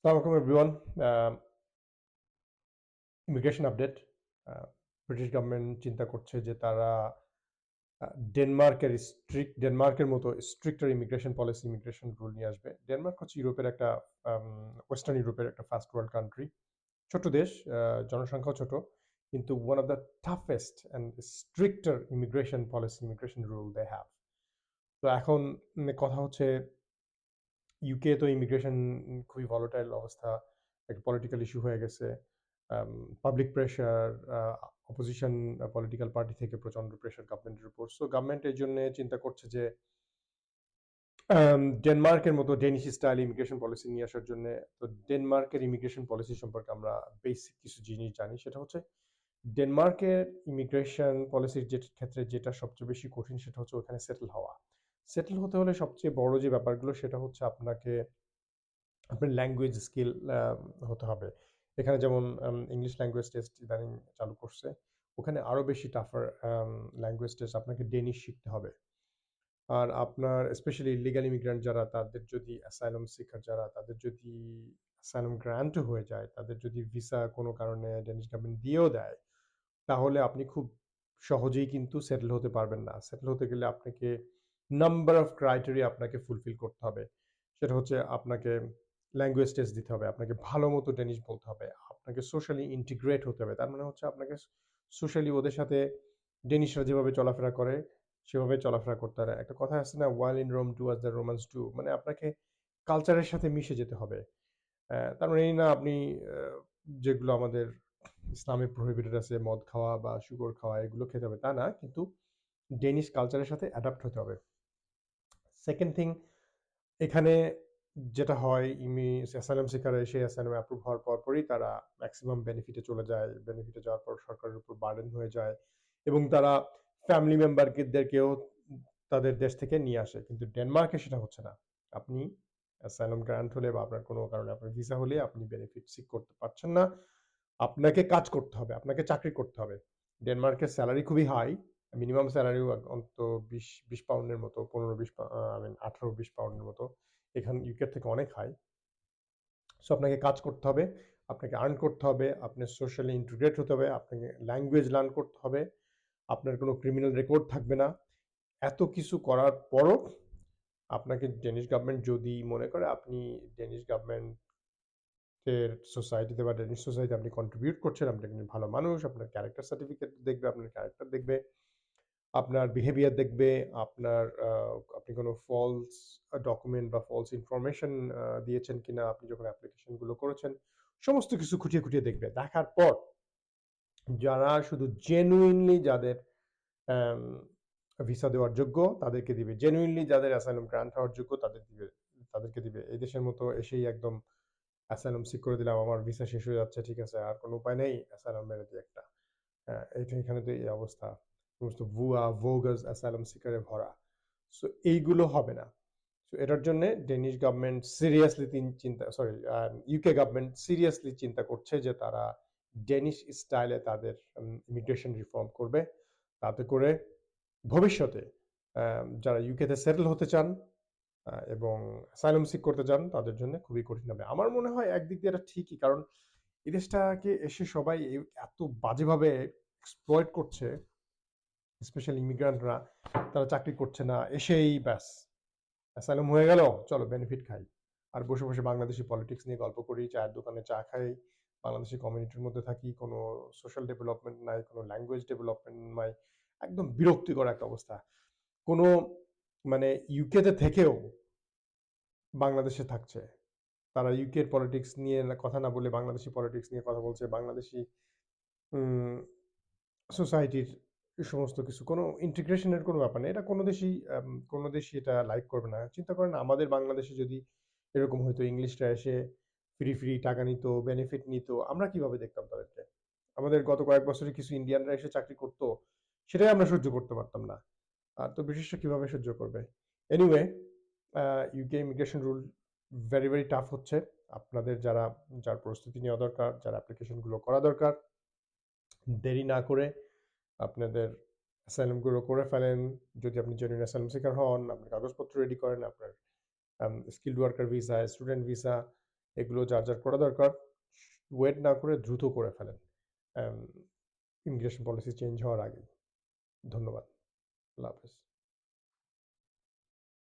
Assalamualaikum everyone. Immigration update. British government চিন্তা করছে যে তারা ডেনমার্কের মতো stricter immigration policy, immigration rule নিয়ে আসবে। ডেনমার্ক হচ্ছে ইউরোপের একটা ওয়েস্টার্ন ইউরোপের একটা ফার্স্ট ওয়ার্ল্ড কান্ট্রি, ছোট দেশ, জনসংখ্যাও ছোট, কিন্তু one of the toughest and stricter immigration policy, immigration rule they have. তো এখন কথা হচ্ছে ইউকে তো ইমিগ্রেশন খুবই ভলাটাইল অবস্থা, একটা পলিটিক্যাল ইস্যু হয়ে গেছে। Public pressure, opposition political party থেকে প্রচন্ড প্রেশার গভর্নমেন্টের উপর। সো গভর্নমেন্ট এই জন্য চিন্তা করছে যে ডেনমার্কের মতো ডেনিশ স্টাইল ইমিগ্রেশন পলিসি নিয়ে আসার জন্য। তো ডেনমার্কের ইমিগ্রেশন পলিসি সম্পর্কে আমরা বেসিক কিছু জিনিস জানি। সেটা হচ্ছে ডেনমার্কের ইমিগ্রেশন পলিসির ক্ষেত্রে যেটা সবচেয়ে বেশি কঠিন, সেটা হচ্ছে ওখানে সেটেল হওয়া। সেটেল হতে হলে সবচেয়ে বড় যে ব্যাপারগুলো, সেটা হচ্ছে আপনার ল্যাঙ্গুয়েজ স্কিল হতে হবে। এখানে যেমন ইংলিশ ল্যাঙ্গুয়েজ টেস্ট ইদানিং চালু করছে, ওখানে আরও বেশি টাফার ল্যাঙ্গুয়েজ টেস্ট, আপনাকে ডেনিশ শিখতে হবে। আর আপনার স্পেশালি ইলিগাল ইমিগ্রেন্ট যারা, তাদের যদি অ্যাসাইলাম সিকার যারা, তাদের যদি অ্যাসাইলাম গ্র্যান্টও হয়ে যায়, তাদের যদি ভিসা কোনো কারণে ডেনিশ গভর্নমেন্ট দিয়েও দেয়, তাহলে আপনি খুব সহজেই কিন্তু সেটেল হতে পারবেন না। সেটেল হতে গেলে আপনাকে নাম্বার অফ ক্রাইটেরিয়া আপনাকে ফুলফিল করতে হবে। সেটা হচ্ছে আপনাকে ল্যাঙ্গুয়েজ টেস্ট দিতে হবে, আপনাকে ভালো মতো ডেনিশ বলতে হবে, আপনাকে সোশ্যালি ইন্টিগ্রেট হতে হবে। তার মানে হচ্ছে আপনাকে সোশ্যালি ওদের সাথে ডেনিশরা যেভাবে চলাফেরা করে সেভাবে চলাফেরা করতে হবে। একটা কথা আছে না, while in Rome do as the Romans do, মানে আপনাকে কালচারের সাথে মিশে যেতে হবে। তার মানে এই না আপনি যেগুলো আমাদের ইসলামে প্রহিবিটেড আছে, মদ খাওয়া বা শুকর খাওয়া, এগুলো খেতে হবে তা না, কিন্তু ডেনিশ কালচারের সাথে অ্যাডাপ্ট হতে হবে। সেকেন্ড থিং, এখানে যেটা হয়, অ্যাসাইলাম সিকারে সেই অ্যাসাইলাম অ্যাপ্রুভ হওয়ার পরই তারা ম্যাক্সিমাম বেনিফিটে চলে যায়। বেনিফিটে যাওয়ার পর সরকারের উপর বার্ডেন হয়ে যায় এবং তারা ফ্যামিলি মেম্বারদেরকেও তাদের দেশ থেকে নিয়ে আসে। কিন্তু ডেনমার্কে সেটা হচ্ছে না। আপনি অ্যাসাইলাম গ্রান্ট হলে বা আপনার কোনো কারণে আপনার ভিসা হলে আপনি বেনিফিট সিক করতে পারছেন না। আপনাকে কাজ করতে হবে, আপনাকে চাকরি করতে হবে। ডেনমার্কের স্যালারি খুবই হাই, মিনিমাম স্যালারিও অন্তত 20 পাউন্ডের মতো, 15-20 আই মিন 18-20 পাউন্ডের মতো। এখানে ইউকের থেকে অনেক হাই। সো আপনাকে কাজ করতে হবে, আপনাকে আর্ন করতে হবে, আপনার সোশ্যালি ইন্টিগ্রেট হতে হবে, আপনাকে ল্যাঙ্গুয়েজ লার্ন করতে হবে, আপনার কোনো ক্রিমিনাল রেকর্ড থাকবে না। এত কিছু করার পরও আপনাকে ডেনিশ গভর্নমেন্ট যদি মনে করে আপনি ডেনিশ গভর্নমেন্টের সোসাইটিতে বা ডেনিশ সোসাইটিতে আপনি কন্ট্রিবিউট করছেন, আপনি একজন ভালো মানুষ, আপনার ক্যারেক্টার সার্টিফিকেট দেখবে, আপনার ক্যারেক্টার দেখবে, আপনার বিহেভিয়ার দেখবে, আপনার আপনি কোনো ফলস ডকুমেন্ট বা ফলস ইনফরমেশন দিয়েছেন কিনা, আপনি যখন অ্যাপ্লিকেশনগুলো করেছেন, সমস্ত কিছু খুঁটিয়ে খুঁটিয়ে দেখবে। দেখার পর যারা শুধু জেনুইনলি যাদের ভিসা দেওয়ার যোগ্য তাদেরকে দিবে, জেনুইনলি যাদের অ্যাসাইলাম গ্রান্ট হওয়ার যোগ্য তাদেরকে দিবে। এই দেশের মতো এসেই একদম অ্যাসাইলাম সিক করে দিলাম, আমার ভিসা শেষ হয়ে যাচ্ছে, ঠিক আছে, আর কোনো উপায় নেই, অ্যাসাইলাম মেরে দিই একটা। হ্যাঁ, এখানে তো এই অবস্থা, সমস্ত ভুয়া ভোগাস অ্যাসাইলাম সিকারে ভরা। সো এইগুলো হবে না। সো এটার জন্য Danish government seriously UK government seriously চিন্তা করছে যে তারা ডেনিশ স্টাইলে তাদের ইমিগ্রেশন রিফর্ম করবে, তাতে করে ভবিষ্যতে যারা ইউকেতে সেটেল হতে চান এবং অ্যাসাইলাম সিক করতে চান, তাদের জন্য খুবই কঠিন হবে। আমার মনে হয় একদিক দিয়ে এটা ঠিকই, কারণ এই দেশটাকে এসে সবাই এত বাজেভাবে এক্সপ্লয়েট করছে, স্পেশালি ইমিগ্রান্টরা। তারা চাকরি করছে না, এসেই ব্যাস অ্যাসাইলাম হয়ে গেল, চলো বেনিফিট খাই, আর বসে বসে বাংলাদেশি পলিটিক্স নিয়ে গল্প করি, চায়ের দোকানে চা খাই, বাংলাদেশি কমিউনিটির মধ্যে থাকি, কোনো সোশ্যাল ডেভেলপমেন্ট নাই, কোনো ল্যাঙ্গুয়েজ ডেভেলপমেন্ট নাই। একদম বিরক্তিকর একটা অবস্থা। কোনো মানে ইউকেতে থেকেও বাংলাদেশে থাকছে, তারা ইউকের পলিটিক্স নিয়ে কথা না বলে বাংলাদেশি পলিটিক্স নিয়ে কথা বলছে, বাংলাদেশি সোসাইটির সমস্ত কিছু, কোনো ইন্টিগ্রেশনের কোনো ব্যাপার নেই। এটা কোনো দেশই এটা লাইক করবে না। চিন্তা করেন আমাদের বাংলাদেশে যদি এরকম হইতো, ইংলিশরা এসে ফ্রি ফ্রি টাকা নিত, বেনিফিট নিত, আমরা কিভাবে দেখতাম তাদেরকে? আমাদের গত কয়েক বছরে কিছু ইন্ডিয়ানরা এসে চাকরি করতো, সেটাই আমরা সহ্য করতে পারতাম না। আর তো ব্রিটিশরা কিভাবে সহ্য করবে? Anyway, UK immigration rule very very tough হচ্ছে। আপনাদের যার প্রস্তুতি নেওয়া দরকার, যার অ্যাপ্লিকেশনগুলো করা দরকার, দেরি না করে আপনাদের অ্যাসাইলামগুলো করে ফেলেন। যদি আপনি জেনুইন অ্যাসাইলাম সিকার হন, আপনার কাগজপত্র রেডি করেন, আপনার skilled worker visa, student visa, এগুলো যার যার করা দরকার ওয়েট না করে দ্রুত করে ফেলেন ইমিগ্রেশন পলিসি চেঞ্জ হওয়ার আগে। ধন্যবাদ। আল্লাহ হাফেজ।